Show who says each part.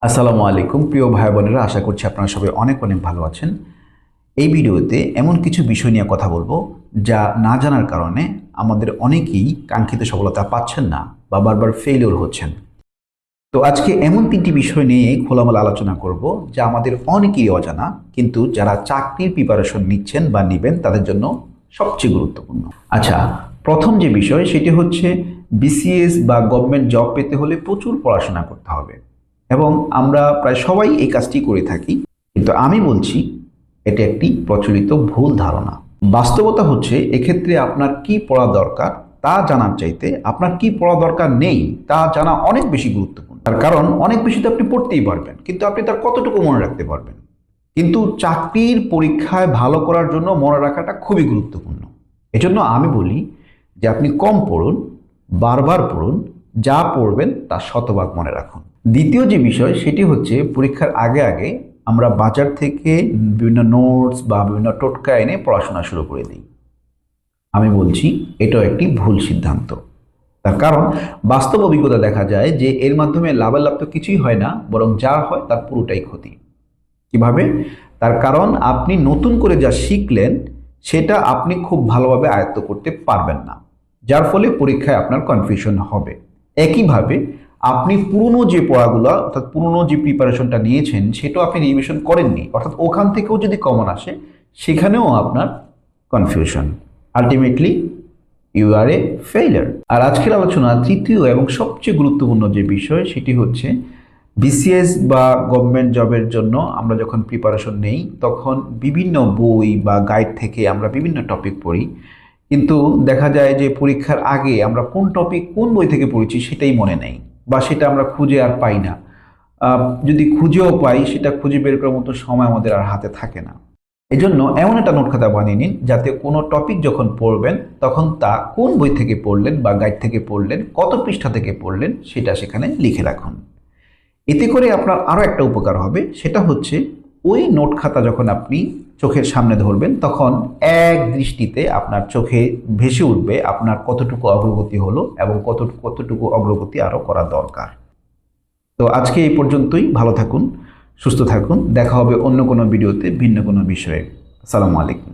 Speaker 1: আসসালামু আলাইকুম প্রিয় ভাই বোনেরা, আশা করছি আপনারা সবাই অনেক অনেক ভালো আছেন। এই ভিডিওতে এমন কিছু বিষয় নিয়ে কথা বলবো যা না জানার কারণে আমাদের অনেকেই কাঙ্ক্ষিত সফলতা পাচ্ছেন না বা বারবার ফেলিওর হচ্ছেন। তো আজকে এমন তিনটি বিষয় নিয়ে খোলামেলা আলোচনা করব যা আমাদের অনেকেই অজানা, কিন্তু যারা চাকরির প্রিপারেশন নিচ্ছেন বা নেবেন তাদের জন্য সবচেয়ে গুরুত্বপূর্ণ। আচ্ছা, প্রথম যে বিষয় সেটি হচ্ছে বিসিএস বা গভর্নমেন্ট জব পেতে হলে প্রচুর পড়াশোনা করতে হবে, এবং আমরা প্রায় সবাই এই কাজটি করে থাকি। কিন্তু আমি বলছি এটা একটি প্রচলিত ভুল ধারণা। বাস্তবতা হচ্ছে এক্ষেত্রে আপনার কি পড়া দরকার তা জানার চাইতে আপনার কি পড়া দরকার নেই তা জানা অনেক বেশি গুরুত্বপূর্ণ। তার কারণ অনেক বেশি তো আপনি পড়তেই পারবেন, কিন্তু আপনি তার কতটুকু মনে রাখতে পারবেন। কিন্তু চাকরির পরীক্ষায় ভালো করার জন্য মনে রাখাটা খুবই গুরুত্বপূর্ণ। এজন্য আমি বলি যে আপনি কম পড়ুন, বারবার পড়ুন, যা পড়বেন তা শতভাগ মনে রাখুন। দ্বিতীয় যে বিষয় সেটি হচ্ছে পরীক্ষার আগে আগে আমরা বাজার থেকে বিভিন্ন নোটস বা বিভিন্ন টোটকা এনে পড়াশোনা শুরু করে দিই। আমি বলছি এটাও একটি ভুল সিদ্ধান্ত। তার কারণ বাস্তব অভিজ্ঞতা দেখা যায় যে এর মাধ্যমে লাভের লাভ তো কিছুই হয় না, বরং যা হয় তার পুরোটাই ক্ষতি। কিভাবে? তার কারণ আপনি নতুন করে যা শিখলেন সেটা আপনি খুব ভালোভাবে আয়ত্ত করতে পারবেন না, যার ফলে পরীক্ষায় আপনার কনফিউশন হবে। একইভাবে আপনি পুরনো যে পড়াগুলো অর্থাৎ পুরনো যে প্রিপারেশনটা নিয়েছেন সেটাও আপনি রিভিশন করেননি, অর্থাৎ ওখান থেকেও যদি কমন আসে সেখানেও আপনার confusion. Ultimately you are a failure. আর আজকের আলোচনা তৃতীয় এবং সবচেয়ে গুরুত্বপূর্ণ যে বিষয় সেটি হচ্ছে বিসিএস বা গভর্নমেন্ট জবের জন্য আমরা যখন প্রিপারেশন নেই তখন বিভিন্ন বই বা গাইড থেকে আমরা বিভিন্ন টপিক পড়ি, কিন্তু দেখা যায় যে পরীক্ষার আগে আমরা কোন টপিক কোন বই থেকে পড়েছি সেটাই মনে নেই, বা সেটা আমরা খুঁজে আর পাই না। যদি খুঁজেও পাই সেটা খুঁজে বের করার মতো সময় আমাদের আর হাতে থাকে না। এজন্য এমন একটা নোট খাতা বানিয়ে নিন যাতে কোনো টপিক যখন পড়বেন তখন তা কোন বই থেকে পড়লেন বা গাইড থেকে পড়লেন, কত পৃষ্ঠা থেকে পড়লেন সেটা সেখানে লিখে রাখুন। এতে করে আপনার আরও একটা উপকার হবে, সেটা হচ্ছে ওই নোট খাতা যখন আপনি চোখের সামনে ধরবেন তখন এক দৃষ্টিতে আপনার চোখে ভেসে উঠবে আপনার কতটুকু অগ্রগতি হলো এবং কতটুকু অগ্রগতি আরও করা দরকার। তো আজকে এই পর্যন্তই। ভালো থাকুন, সুস্থ থাকুন, দেখা হবে অন্য কোনো ভিডিওতে ভিন্ন কোনো বিষয়ে। আসসালামু আলাইকুম।